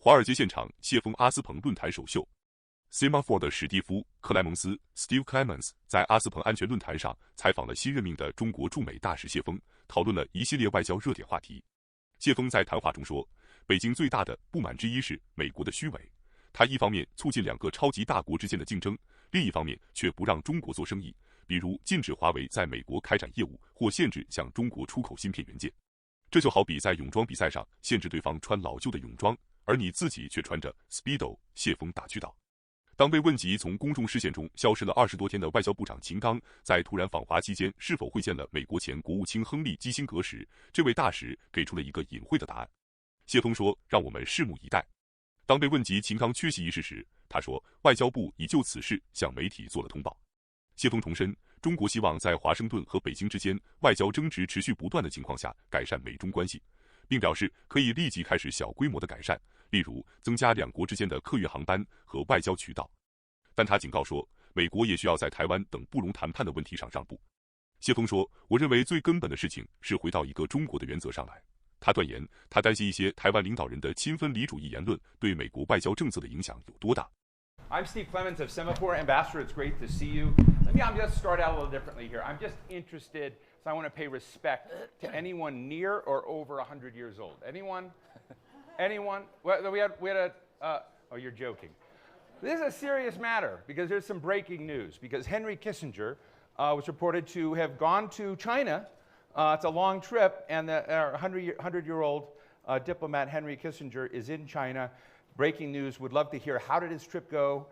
华尔街现场谢锋阿斯彭论坛首秀 ，Semaphore 的史蒂夫·克莱蒙斯 （Steve Clemens） 在阿斯彭安全论坛上采访了新任命的中国驻美大使谢锋，讨论了一系列外交热点话题。谢锋在谈话中说，北京最大的不满之一是美国的虚伪，他一方面促进两个超级大国之间的竞争，另一方面却不让中国做生意，比如禁止华为在美国开展业务，或限制向中国出口芯片元件。这就好比在泳装比赛上限制对方穿老旧的泳装，而你自己却穿着 Speedo。谢锋打趣道。当被问及从公众视线中消失了20多天的外交部长秦刚，在突然访华期间是否会见了美国前国务卿亨利·基辛格时，这位大使给出了一个隐晦的答案。谢锋说：“让我们拭目以待。”当被问及秦刚缺席一事时，他说：“外交部已就此事向媒体做了通报。”谢锋重申，中国希望在华盛顿和北京之间外交争执持续不断的情况下改善美中关系，并表示可以立即开始小规模的改善，例如增加两国之间的客运航班和外交渠道。但他警告说，美国也需要在台湾等不容谈判的问题上让步。谢锋说：“我认为最根本的事情是回到一个中国的原则上来。”他断言，他担心一些台湾领导人的亲分离主义言论对美国外交政策的影响有多大。I'm Steve Clemens of Semaphore. Ambassador, it's great to see you. I'm just start out a little differently here. I'm just interested, so I want to pay respect to anyone near or over 100 years old. Anyone? Anyone? Well, we had oh, you're joking. This is a serious matter because there's some breaking news. Because Henry Kissinger was reported to have gone to China. It's a long trip, and the 100-year-old diplomat Henry Kissinger is in China. Breaking news, would love to hear, how did his trip go?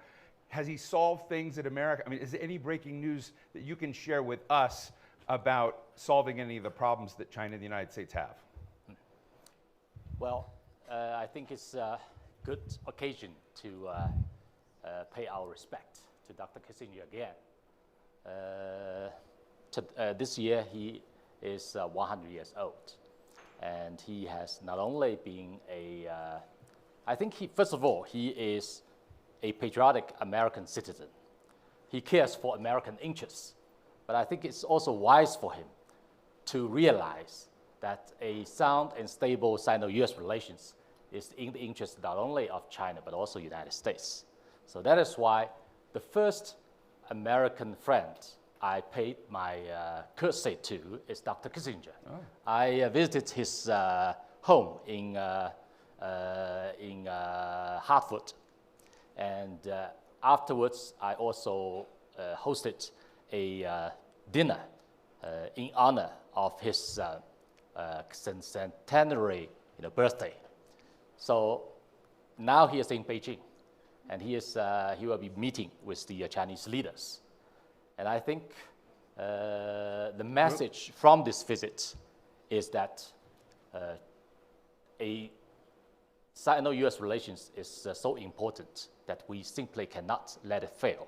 Has he solved things in America? I mean, is there any breaking news that you can share with us about solving any of the problems that China and the United States have? Well, I think it's a good occasion to pay our respect to Dr. Kissinger again. This year, he is 100 years old, and he has not only been I think first of all, he is a patriotic American citizen. He cares for American interests, but I think it's also wise for him to realize that a sound and stable Sino-US relations is in the interest not only of China, but also the United States. So that is why the first American friend I paid my courtesy to is Dr. Kissinger. Oh. I visited his home in Hartford, and afterwards I also hosted a dinner in honor of his centenary birthday. So now he is in Beijing, and he will be meeting with the Chinese leaders. And I think the message from this visit is that a Sino-US relations is so important that we simply cannot let it fail.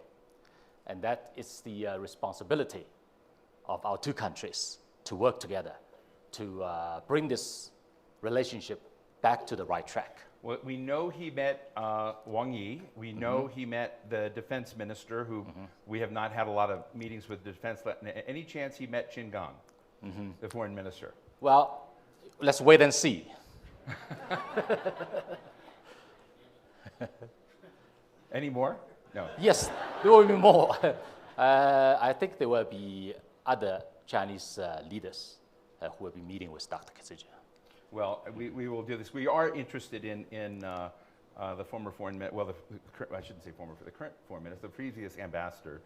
And that is the responsibility of our two countries to work together to bring this relationship back to the right track. Well, we know he met Wang Yi. We know he met the defense minister, who we have not had a lot of meetings with the defense. Any chance he met Qin Gang, the foreign minister? Well, let's wait and see. Any more? No. Yes, there will be more. I think there will be other Chinese leaders who will be meeting with Dr. Kissinger. Well, we will do this. We are interested in the former foreign minister, well, I shouldn't say former, the current foreign minister, the previous ambassador.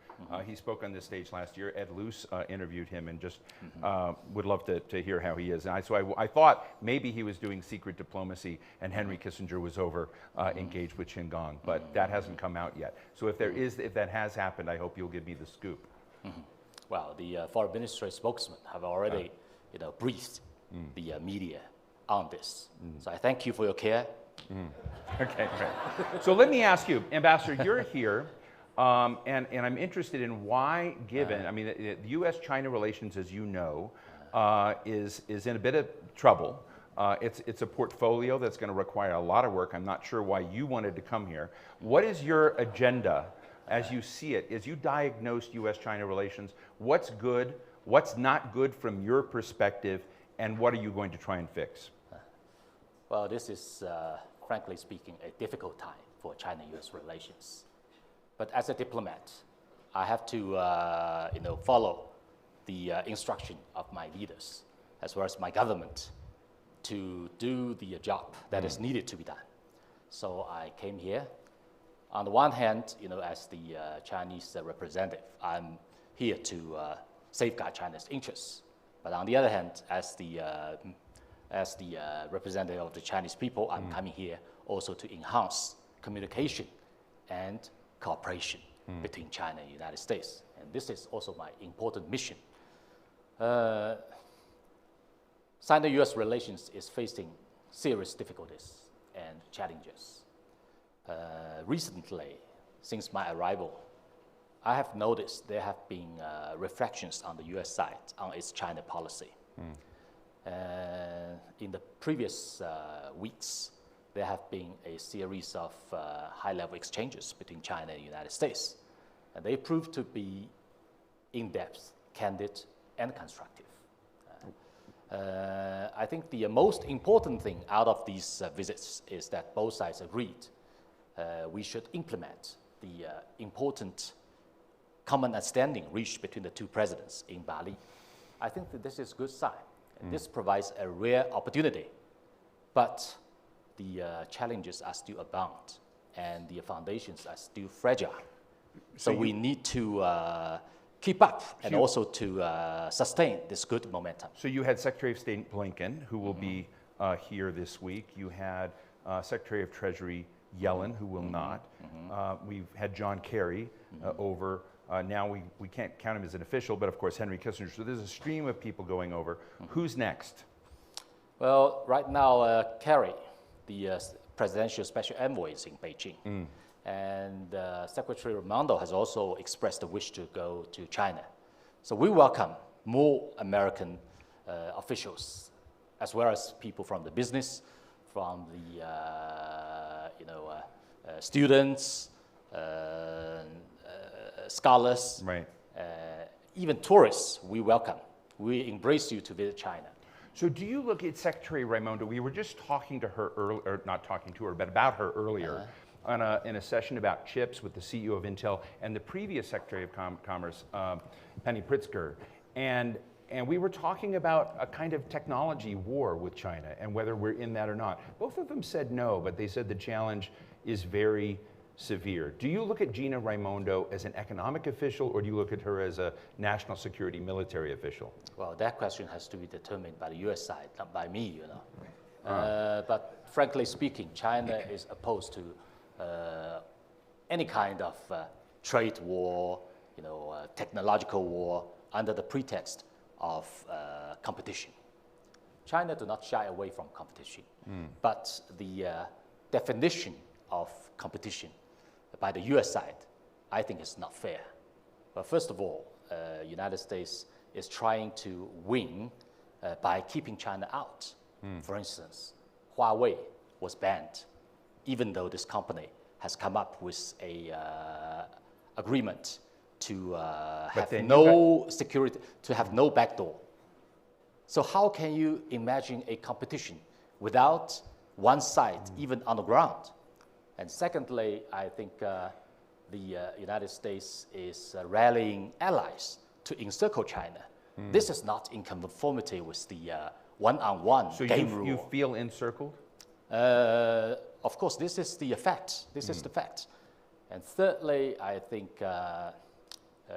He spoke on this stage last year. Ed Luce interviewed him, and just would love to hear how he is. And so I thought maybe he was doing secret diplomacy and Henry Kissinger was over engaged with Qin Gang, but that hasn't come out yet. So if that has happened, I hope you'll give me the scoop. Well, the foreign ministry spokesman have already briefed the media on this. So I thank you for your care. Okay, great. So let me ask you, Ambassador, you're here, and I'm interested in why, given, I mean, the U.S.-China relations, as you know, is in a bit of trouble. It's a portfolio that's going to require a lot of work. I'm not sure why you wanted to come here. What is your agenda as you see it? As you diagnosed U.S.-China relations, what's good, what's not good from your perspective, and what are you going to try and fix? Well, this is frankly speaking, a difficult time for China-US relations. But as a diplomat, I have to follow the instruction of my leaders, as well as my government, to do the job that is needed to be done. So I came here. On the one hand, as the Chinese representative, I'm here to safeguard China's interests. But on the other hand, as the representative of the Chinese people, I'm coming here also to enhance communication and cooperation between China and the United States. And this is also my important mission. Sino-US relations is facing serious difficulties and challenges. Recently, since my arrival, I have noticed there have been reflections on the US side on its China policy. In the previous weeks, there have been a series of high-level exchanges between China and the United States. And they proved to be in-depth, candid, and constructive. I think the most important thing out of these visits is that both sides agreed we should implement the important common understanding reached between the two presidents in Bali. I think that this is a good sign. And this provides a rare opportunity, but the challenges are still abound, and the foundations are still fragile. So we need to keep up and also to sustain this good momentum. So you had Secretary of State Blinken, who will be here this week. You had Secretary of Treasury Yellen, who will not. We've had John Kerry over. Now we can't count him as an official, but of course Henry Kissinger. So there's a stream of people going over. Who's next? Well, right now, Kerry, the presidential special envoy, is in Beijing. And Secretary Raimondo has also expressed the wish to go to China. So we welcome more American officials, as well as people from the business, from the students, scholars, right. Even tourists, we welcome. We embrace you to visit China. So do you look at Secretary Raimondo? We were just talking to her earlier, or not talking to her, but about her earlier in a session about chips with the CEO of Intel and the previous Secretary of Commerce, Penny Pritzker. And we were talking about a kind of technology war with China and whether we're in that or not. Both of them said no, but they said the challenge is very severe. Do you look at Gina Raimondo as an economic official, or do you look at her as a national security military official? Well, that question has to be determined by the US side, not by me, But frankly speaking, China is opposed to any kind of trade war, technological war under the pretext of competition. China do not shy away from competition, but the definition of competition by the US side, I think is not fair. But first of all, United States is trying to win by keeping China out. For instance, Huawei was banned, even though this company has come up with a agreement to have no security, to have no backdoor. So how can you imagine a competition without one side even on the ground? And secondly, I think the United States is rallying allies to encircle China. This is not in conformity with the one-on-one game rule. So you feel encircled? Of course, this is the fact. This is the fact. And thirdly, I think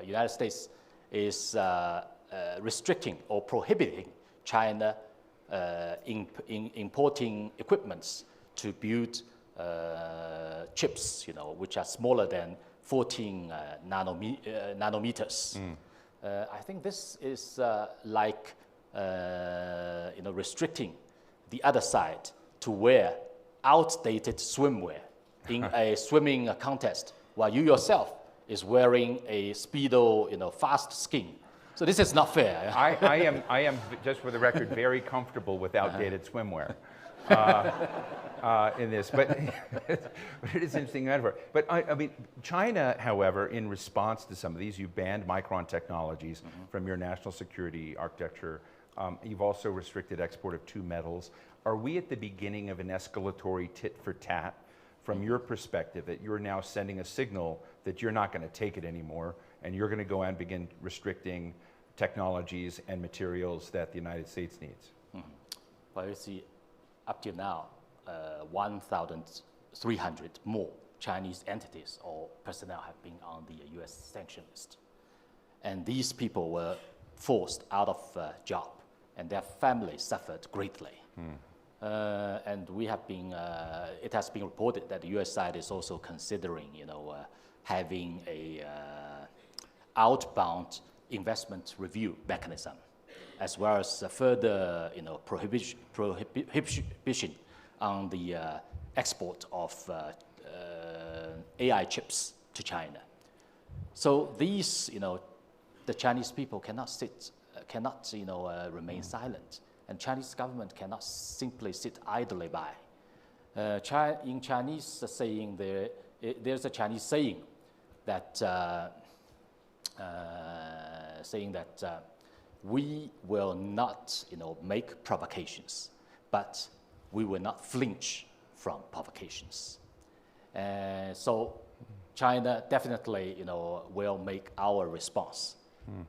United States is restricting or prohibiting China importing equipments to build chips, which are smaller than 14 nanometers. I think this is like restricting the other side to wear outdated swimwear in a swimming contest, while you yourself is wearing a Speedo, fast skin. So this is not fair. I am, just for the record, very comfortable with outdated swimwear. In this, but it is interesting metaphor. But I mean, China, however, in response to some of these, you banned Micron Technologies from your national security architecture. You've also restricted export of 2 metals. Are we at the beginning of an escalatory tit for tat from your perspective, that you're now sending a signal that you're not going to take it anymore and you're going to go out and begin restricting technologies and materials that the United States needs? Well, you see, up till now, 1,300 more Chinese entities or personnel have been on the US sanction list. And these people were forced out of job, and their families suffered greatly. And we have been, it has been reported that the US side is also considering, having a outbound investment review mechanism, as well as further, prohibition on the export of AI chips to China. So these, the Chinese people cannot remain silent, and Chinese government cannot simply sit idly by. In Chinese saying, there's a Chinese saying that we will not, make provocations, but we will not flinch from provocations. So China definitely, will make our response,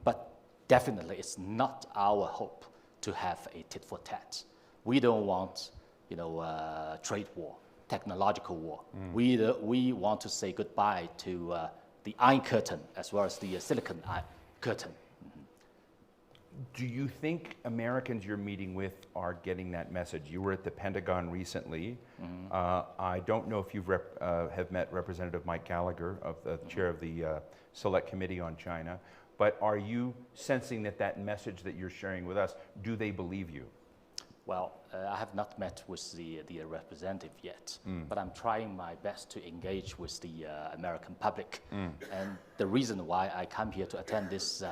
but definitely it's not our hope to have a tit for tat. We don't want, trade war, technological war. We want to say goodbye to the Iron Curtain as well as the Silicon Curtain. Do you think Americans you're meeting with are getting that message? You were at the Pentagon recently. I don't know if you have met Representative Mike Gallagher, of the chair of the Select Committee on China, but are you sensing that message that you're sharing with us, do they believe you? Well, I have not met with the representative yet, but I'm trying my best to engage with the American public. And the reason why I come here to attend this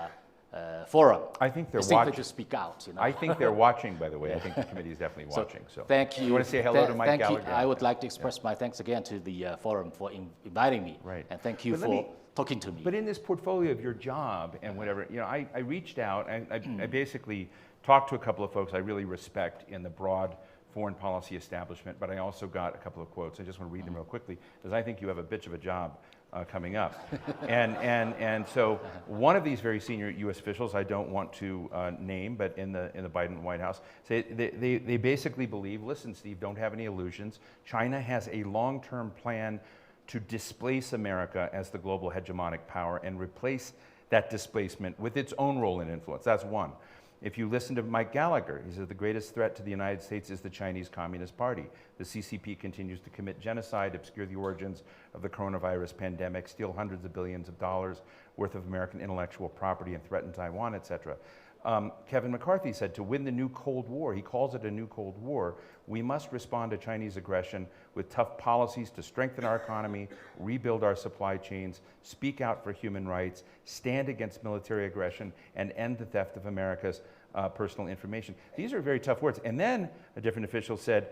forum, I think they're simply watching. to speak out. I think they're watching, by the way. I think the committee is definitely watching. So thank you. You want to say hello to Mike Gallagher? I would like to express my thanks again to the forum for inviting me. Right. And thank you for talking to me. But in this portfolio of your job and whatever, I reached out. I basically talked to a couple of folks I really respect in the broad foreign policy establishment, but I also got a couple of quotes. I just want to read them real quickly, because I think you have a bitch of a job coming up. and so one of these very senior U.S. officials, I don't want to name, but in the Biden White House, say they basically believe, listen, Steve, don't have any illusions. China has a long-term plan to displace America as the global hegemonic power and replace that displacement with its own role and influence. That's one. If you listen to Mike Gallagher, he says the greatest threat to the United States is the Chinese Communist Party. The CCP continues to commit genocide, obscure the origins of the coronavirus pandemic, steal hundreds of billions of dollars worth of American intellectual property, and threaten Taiwan, etc. Kevin McCarthy said, to win the new Cold War, he calls it a new Cold War, we must respond to Chinese aggression with tough policies to strengthen our economy, rebuild our supply chains, speak out for human rights, stand against military aggression, and end the theft of America's personal information. These are very tough words. And then a different official said,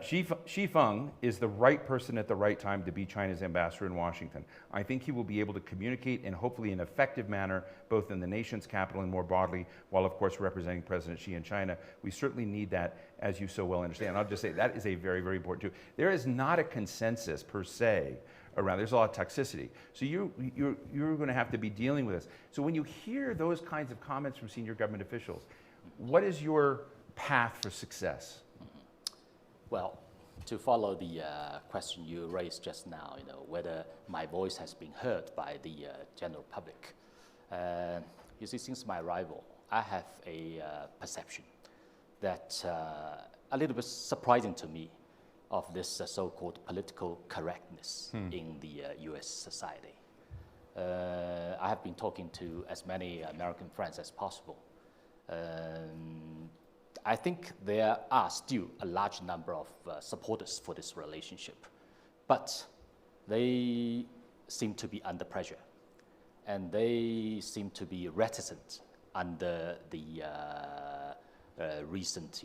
Xi Feng is the right person at the right time to be China's ambassador in Washington. I think he will be able to communicate in hopefully an effective manner, both in the nation's capital and more broadly, while of course representing President Xi in China. We certainly need that, as you so well understand. I'll just say that is a very, very important too. There is not a consensus per se around. There's a lot of toxicity. So you're going to have to be dealing with this. So when you hear those kinds of comments from senior government officials, what is your path for success? Well, to follow the question you raised just now, whether my voice has been heard by the general public. You see, since my arrival, I have a perception that a little bit surprising to me of this so-called political correctness in the US society. I have been talking to as many American friends as possible. I think there are still a large number of supporters for this relationship, but they seem to be under pressure, and they seem to be reticent under the recent,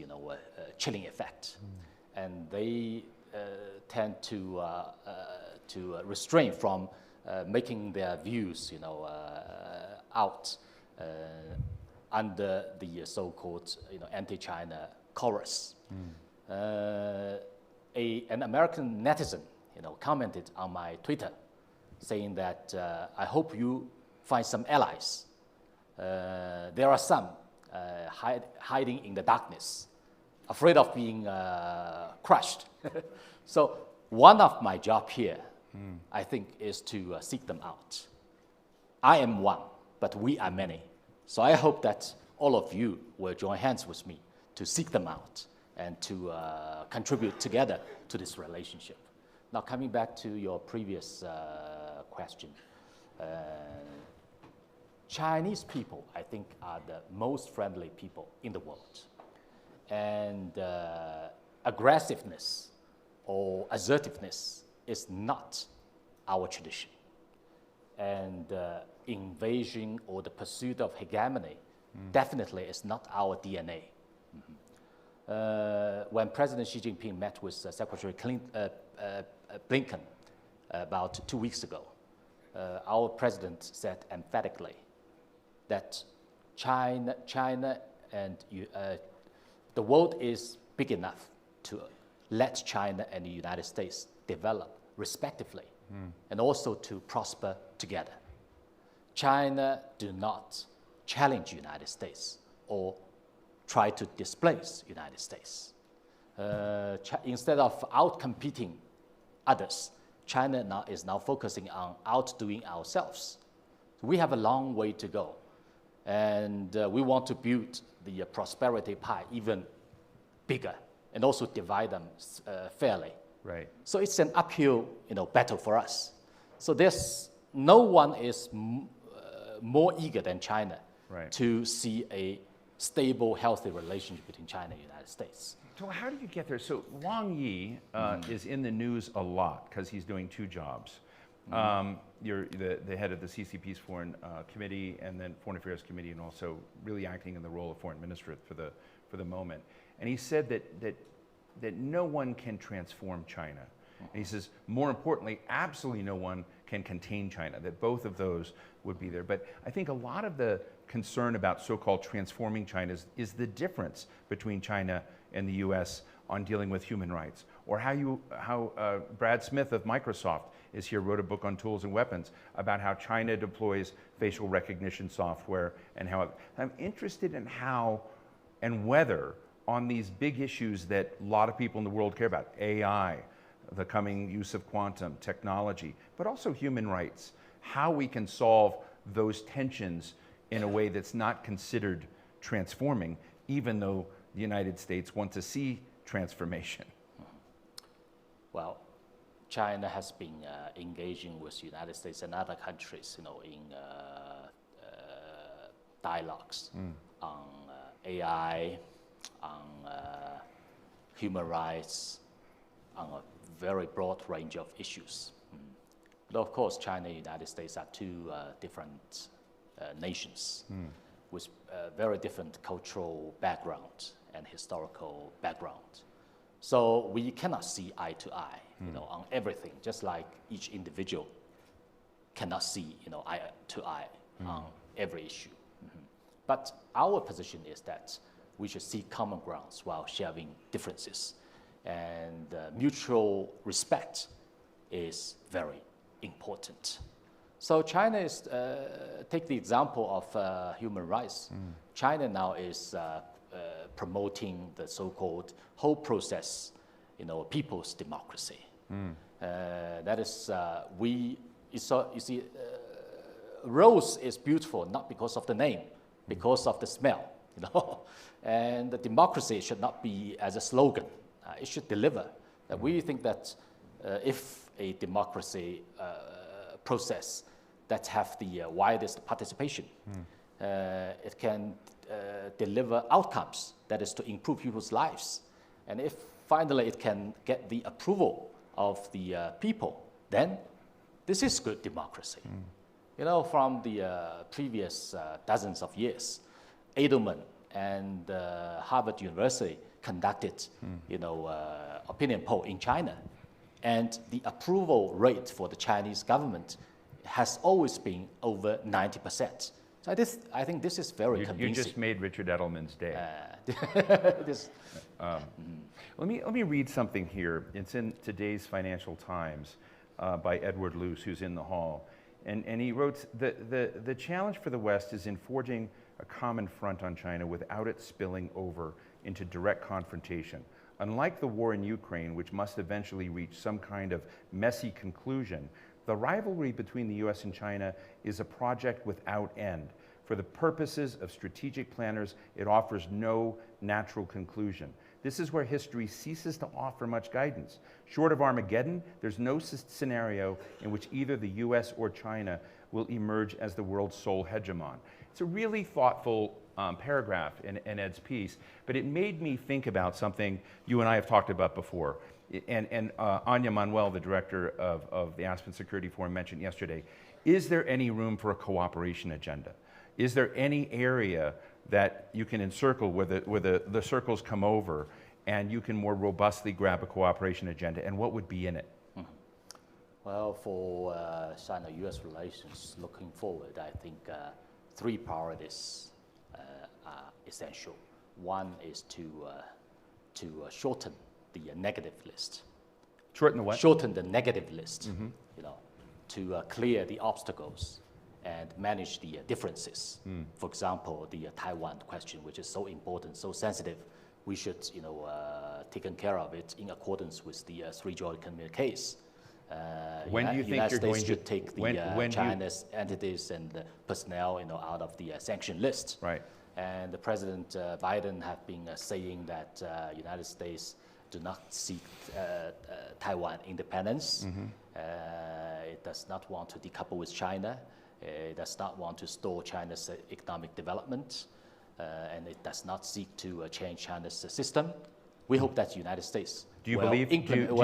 chilling effect, and they tend to restrain from making their views, out under the so-called, anti-China chorus. An American netizen, commented on my Twitter, saying that I hope you find some allies. There are some hiding in the darkness, afraid of being crushed. So one of my job here, I think, is to seek them out. I am one, but we are many. So I hope that all of you will join hands with me to seek them out and to contribute together to this relationship. Now, coming back to your previous question, Chinese people, I think, are the most friendly people in the world. And aggressiveness or assertiveness is not our tradition. And invasion or the pursuit of hegemony definitely is not our DNA. When President Xi Jinping met with Secretary Blinken about 2 weeks ago, our president said emphatically that China and the world is big enough to let China and the United States develop respectively and also to prosper together. China do not challenge United States or try to displace United States. Instead of outcompeting others, China is now focusing on outdoing ourselves. We have a long way to go, and we want to build the prosperity pie even bigger and also divide them fairly. Right. So it's an uphill, battle for us. So there's no one is more eager than China to see a stable, healthy relationship between China and the United States. So how do you get there? So Wang Yi is in the news a lot because he's doing two jobs. You're the head of the CCP's Foreign Committee and then Foreign Affairs Committee, and also really acting in the role of Foreign Minister for the moment. And he said that no one can transform China. And he says, more importantly, absolutely no one can contain China, that both of those would be there. But I think a lot of the concern about so-called transforming China is the difference between China and the US on dealing with human rights. Or how Brad Smith of Microsoft is here, wrote a book on tools and weapons about how China deploys facial recognition software and how. I'm interested in how and whether on these big issues that a lot of people in the world care about, AI, the coming use of quantum technology, but also human rights, how we can solve those tensions in a way that's not considered transforming, even though the United States wants to see transformation. Well, China has been engaging with the United States and other countries, in dialogues on AI, on human rights, on a very broad range of issues. But of course, China and the United States are two different nations with very different cultural background and historical background. So we cannot see eye to eye, on everything, just like each individual cannot see, eye to eye on every issue. But our position is that we should seek common grounds while sharing differences. And mutual respect is very important. So China is, take the example of human rights. China now is promoting the so-called whole process, people's democracy. That is, you see, rose is beautiful not because of the name, because of the smell, And the democracy should not be as a slogan. It should deliver. We think that if a democracy process that have the widest participation, it can deliver outcomes, that is to improve people's lives. And if finally it can get the approval of the people, then this is good democracy. From the previous dozens of years, Edelman and Harvard University conducted, opinion poll in China, and the approval rate for the Chinese government has always been over 90%. So I think this is very convincing. You just made Richard Edelman's day. Let me read something here. It's in today's Financial Times by Edward Luce, who's in the hall. And he wrote, the challenge for the West is in forging a common front on China without it spilling over into direct confrontation. Unlike the war in Ukraine, which must eventually reach some kind of messy conclusion, the rivalry between the US and China is a project without end. For the purposes of strategic planners, it offers no natural conclusion. This is where history ceases to offer much guidance. Short of Armageddon, there's no scenario in which either the US or China will emerge as the world's sole hegemon. It's a really thoughtful paragraph in Ed's piece, but it made me think about something you and I have talked about before. And Anya Manuel, the director of the Aspen Security Forum, mentioned yesterday, is there any room for a cooperation agenda? Is there any area that you can encircle where the circles come over and you can more robustly grab a cooperation agenda, and what would be in it? Well, for China-US relations looking forward, I think three priorities are essential. One is to shorten the negative list. Shorten the what? Shorten the negative list, to clear the obstacles and manage the differences. For example, the Taiwan question, which is so important, so sensitive, we should, take care of it in accordance with the three joint communiques. When do you think United you're States going should to take the China's entities and the personnel, out of the sanction list? Right. And the President Biden have been saying that United States do not seek Taiwan independence. It does not want to decouple with China. It does not want to stall China's economic development, and it does not seek to change China's system. We hope that the United States do you will believe implement. do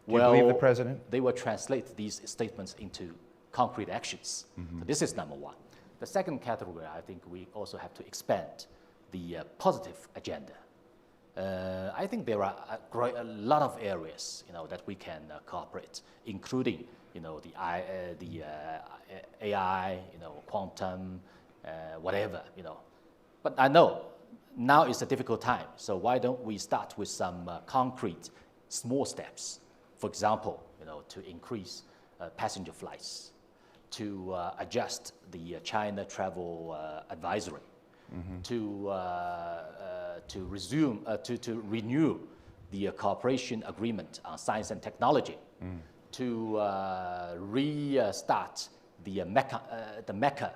you believe the president? They will translate these statements into concrete actions. So this is number one. The second category, I think we also have to expand the positive agenda. I think there are a lot of areas, that we can cooperate, including, the AI, quantum, whatever, But I know now is a difficult time, so why don't we start with some concrete, small steps? For example, to increase passenger flights, to adjust the China travel advisory, to renew the cooperation agreement on science and technology, to restart the MECA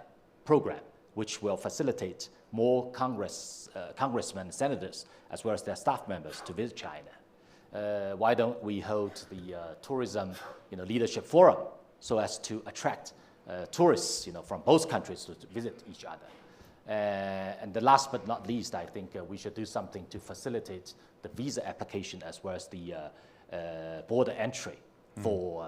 program, which will facilitate more congressmen and senators, as well as their staff members, to visit China. Why don't we hold the tourism leadership forum so as to attract tourists from both countries to visit each other? And the last but not least, I think we should do something to facilitate the visa application as well as the border entry for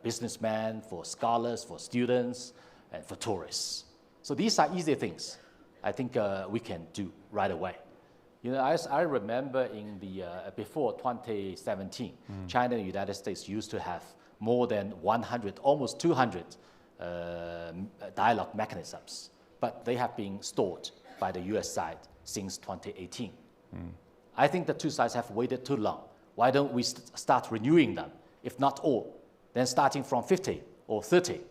businessmen, for scholars, for students, and for tourists. So these are easy things I think we can do right away. As I remember in the before 2017, China and the United States used to have more than 100, almost 200 dialogue mechanisms, but they have been stalled by the US side since 2018. I think the two sides have waited too long. Why don't we start renewing them? If not all, then starting from 50 or 30.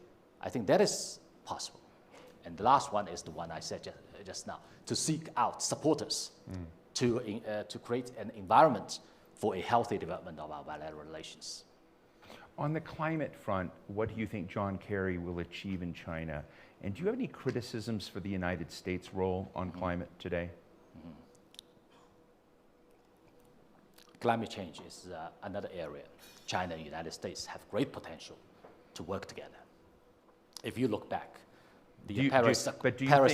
I think that is possible. And the last one is the one I said just now, to seek out supporters to create an environment for a healthy development of our bilateral relations. On the climate front, what do you think John Kerry will achieve in China? And do you have any criticisms for the United States' role on climate today? Climate change is another area. China and the United States have great potential to work together. If you look back, the Paris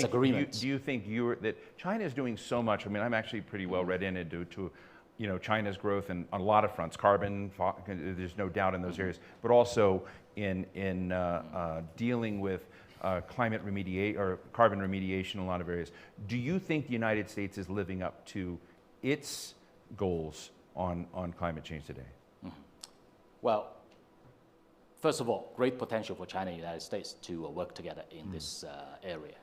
Agreement. Do you think that China is doing so much? I mean, I'm actually pretty well read into China's growth and on a lot of fronts, carbon. There's no doubt in those areas, but also in dealing with climate remediation or carbon remediation in a lot of areas. Do you think the United States is living up to its goals on climate change today? Well, first of all, great potential for China and the United States to work together in this area.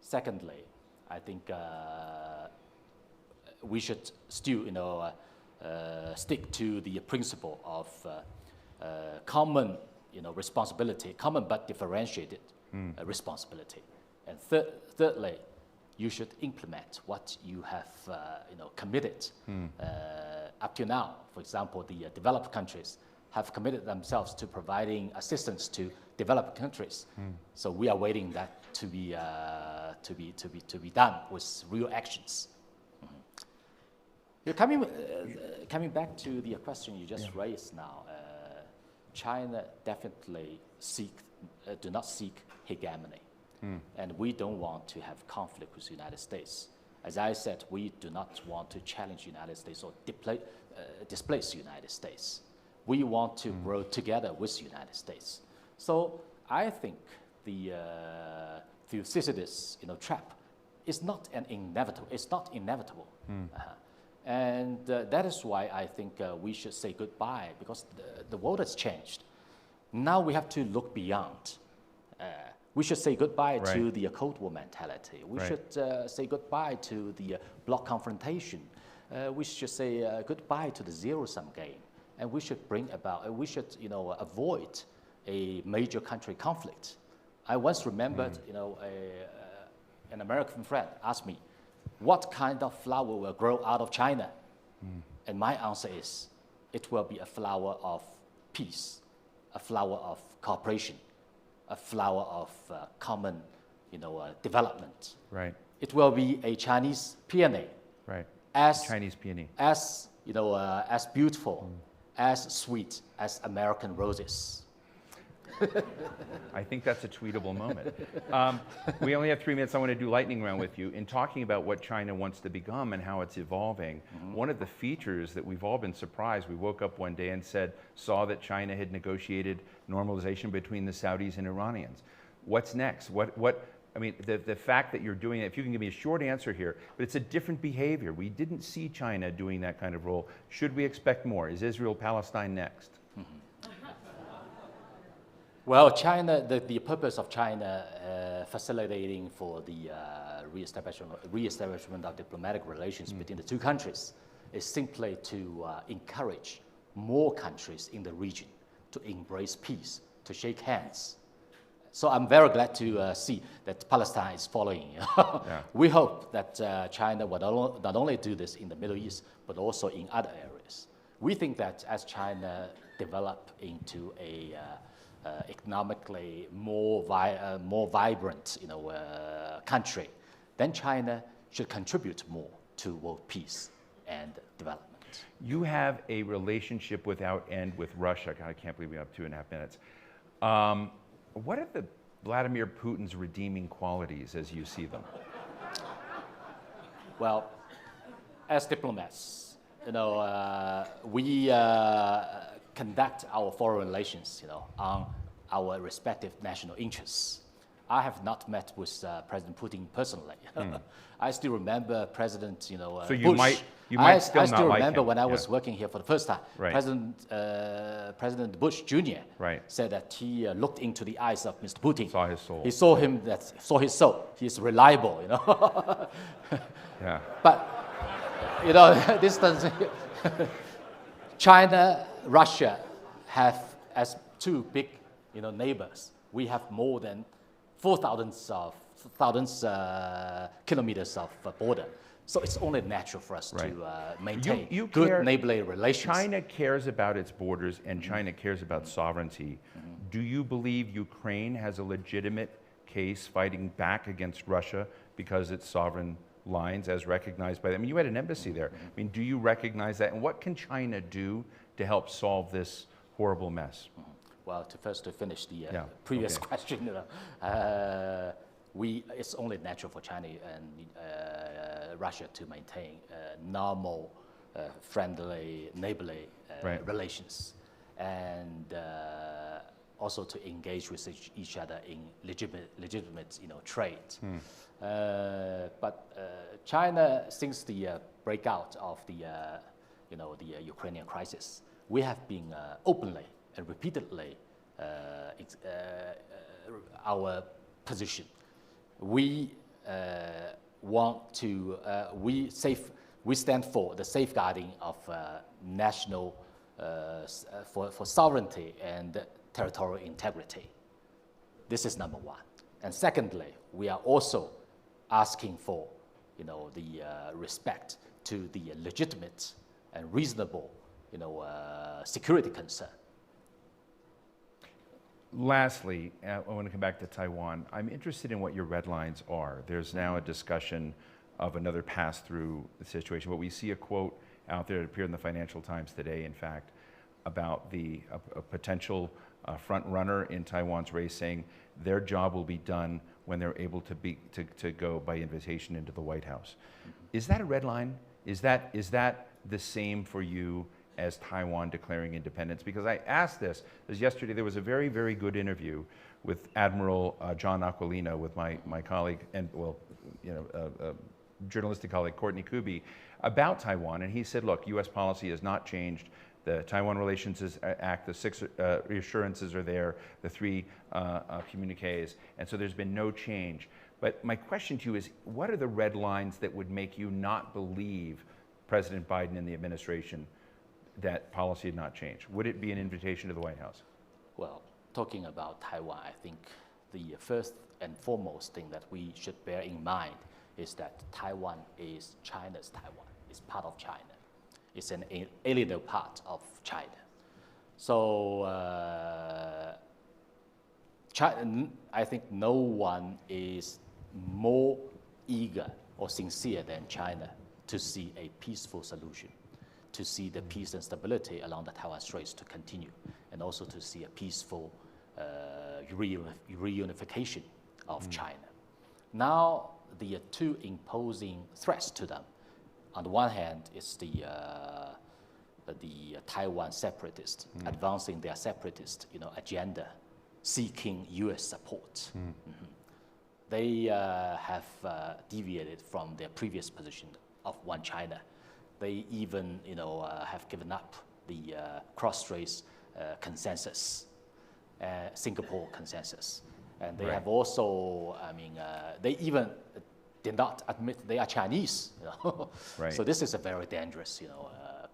Secondly, I think we should still, stick to the principle of common, responsibility, common but differentiated responsibility. And thirdly, you should implement what you have, committed up to now. For example, the developed countries have committed themselves to providing assistance to developed countries. So we are waiting that to be done with real actions. Coming back to the question you just raised now, China definitely do not seek hegemony. And we don't want to have conflict with the United States. As I said, we do not want to challenge the United States or displace the United States. We want to grow together with the United States. So I think the Thucydides, trap is not inevitable. It's not inevitable. And that is why I think we should say goodbye, because the world has changed. Now we have to look beyond. We should say goodbye to the Cold War mentality. We should say goodbye to the bloc confrontation. We should say goodbye to the zero-sum game. And we should avoid a major country conflict. I once remembered, an American friend asked me, what kind of flower will grow out of China? And my answer is, it will be a flower of peace, a flower of cooperation, a flower of common, development. Right. It will be a Chinese peony. Right. Chinese peony. As beautiful, as sweet as American roses. I think that's a tweetable moment. We only have 3 minutes. I want to do lightning round with you. In talking about what China wants to become and how it's evolving, one of the features that we've all been surprised, we woke up one day and saw that China had negotiated normalization between the Saudis and Iranians. What's next? The fact that you're doing it, if you can give me a short answer here, but it's a different behavior. We didn't see China doing that kind of role. Should we expect more? Is Israel-Palestine next? Well, China, the purpose of China facilitating for the re-establishment of diplomatic relations between the two countries is simply to encourage more countries in the region to embrace peace, to shake hands. So I'm very glad to see that Palestine is following. We hope that China will not only do this in the Middle East, but also in other areas. We think that as China develop into a economically more vibrant, country, then China should contribute more to world peace and development. You have a relationship without end with Russia. God, I can't believe we have 2.5 minutes. What are the Vladimir Putin's redeeming qualities as you see them? Well, as diplomats, we conduct our foreign relations, on our respective national interests. I have not met with President Putin personally. I still remember President, so Bush. you might I still not still like remember him. when I was working here for the first time. Right. President Bush Jr. Right. said that he looked into the eyes of Mr. Putin. Saw his soul. He saw his soul. He's reliable, Yeah. But this doesn't. China, Russia have as two big, neighbors. We have more than 4,000 kilometers of border. So it's only natural for us to maintain good neighborly relations. China cares about its borders and China cares about sovereignty. Do you believe Ukraine has a legitimate case fighting back against Russia because its sovereign lines as recognized by them? You had an embassy there. Do you recognize that? And what can China do to help solve this horrible mess? Well, to finish the previous question, it's only natural for China and Russia to maintain normal, friendly, neighborly relations, and also to engage with each other in legitimate, trade. But China, since the breakout of the Ukrainian crisis, we have been openly and repeatedly our position. We we stand for the safeguarding of national for sovereignty and territorial integrity. This is number one. And secondly, we are also asking for, the respect to the legitimate and reasonable, security concern. Lastly, I want to come back to Taiwan. I'm interested in what your red lines are. There's now a discussion of another pass-through situation, but we see a quote out there that appeared in the Financial Times today, in fact, about a potential front runner in Taiwan's race saying their job will be done when they're able to go by invitation into the White House. Is that a red line? Is that the same for you as Taiwan declaring independence? Because I asked this, because yesterday there was a very, very good interview with Admiral John Aquilino with my colleague and, journalistic colleague Courtney Kuby about Taiwan, and he said, look, U.S. policy has not changed. The Taiwan Relations Act, the 6 reassurances are there, the 3 communiques, and so there's been no change. But my question to you is, what are the red lines that would make you not believe President Biden and the administration that policy had not changed? Would it be an invitation to the White House? Well, talking about Taiwan, I think the first and foremost thing that we should bear in mind is that Taiwan is China's Taiwan. It's part of China. It's an alienable part of China. So I think no one is more eager or sincere than China to see a peaceful solution, to see the peace and stability along the Taiwan Straits to continue, and also to see a peaceful reunification of China. Now, the 2 imposing threats to them. On the one hand, it's the Taiwan separatists advancing their separatist, agenda, seeking U.S. support. They have deviated from their previous position of one China. They even, have given up the cross-strait consensus, Singapore consensus. And they have also, they even did not admit they are Chinese. Right. So this is a very dangerous,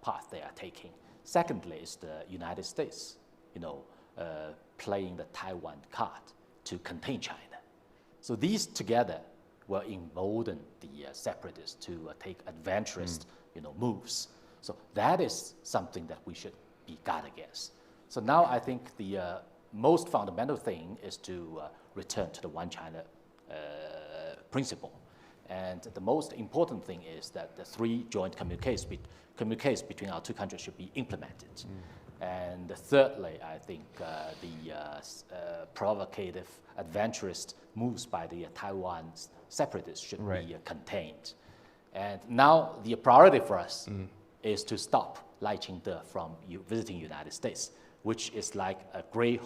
path they are taking. Secondly, is the United States, playing the Taiwan card to contain China. So these together will embolden the separatists to take adventurous, moves. So that is something that we should be guard against. So now I think the most fundamental thing is to return to the one China principle. And the most important thing is that the 3 joint communiques between our 2 countries should be implemented. And thirdly, I think the provocative, adventurous moves by the Taiwan separatists should be contained. And now the priority for us is to stop Lai Ching-te from visiting the United States, which is like a gray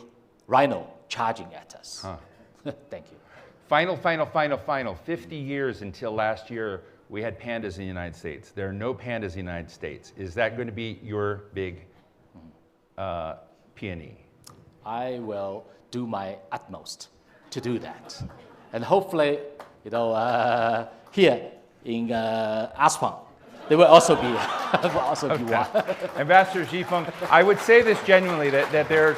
rhino charging at us. Thank you. Final. 50 years until last year, we had pandas in the United States. There are no pandas in the United States. Is that going to be your big peony? I will do my utmost to do that. And hopefully, here in Aspang, there will also be, one. Ambassador Zhifeng, I would say this genuinely, that there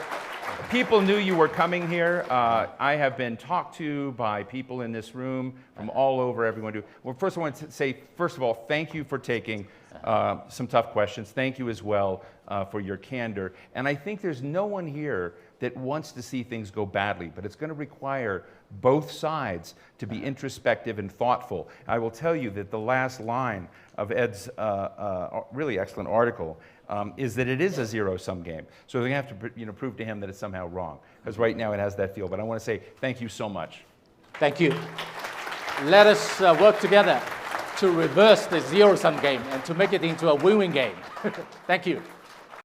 people knew you were coming here. I have been talked to by people in this room from all over, everyone. Well, first I want to say, first of all, thank you for taking some tough questions. Thank you as well for your candor. And I think there's no one here that wants to see things go badly, but it's going to require both sides to be introspective and thoughtful. I will tell you that the last line of Ed's really excellent article is that it is a zero-sum game. So they have to prove to him that it's somehow wrong, because right now it has that feel. But I want to say thank you so much. Thank you. Let us work together to reverse the zero-sum game and to make it into a win-win game. Thank you.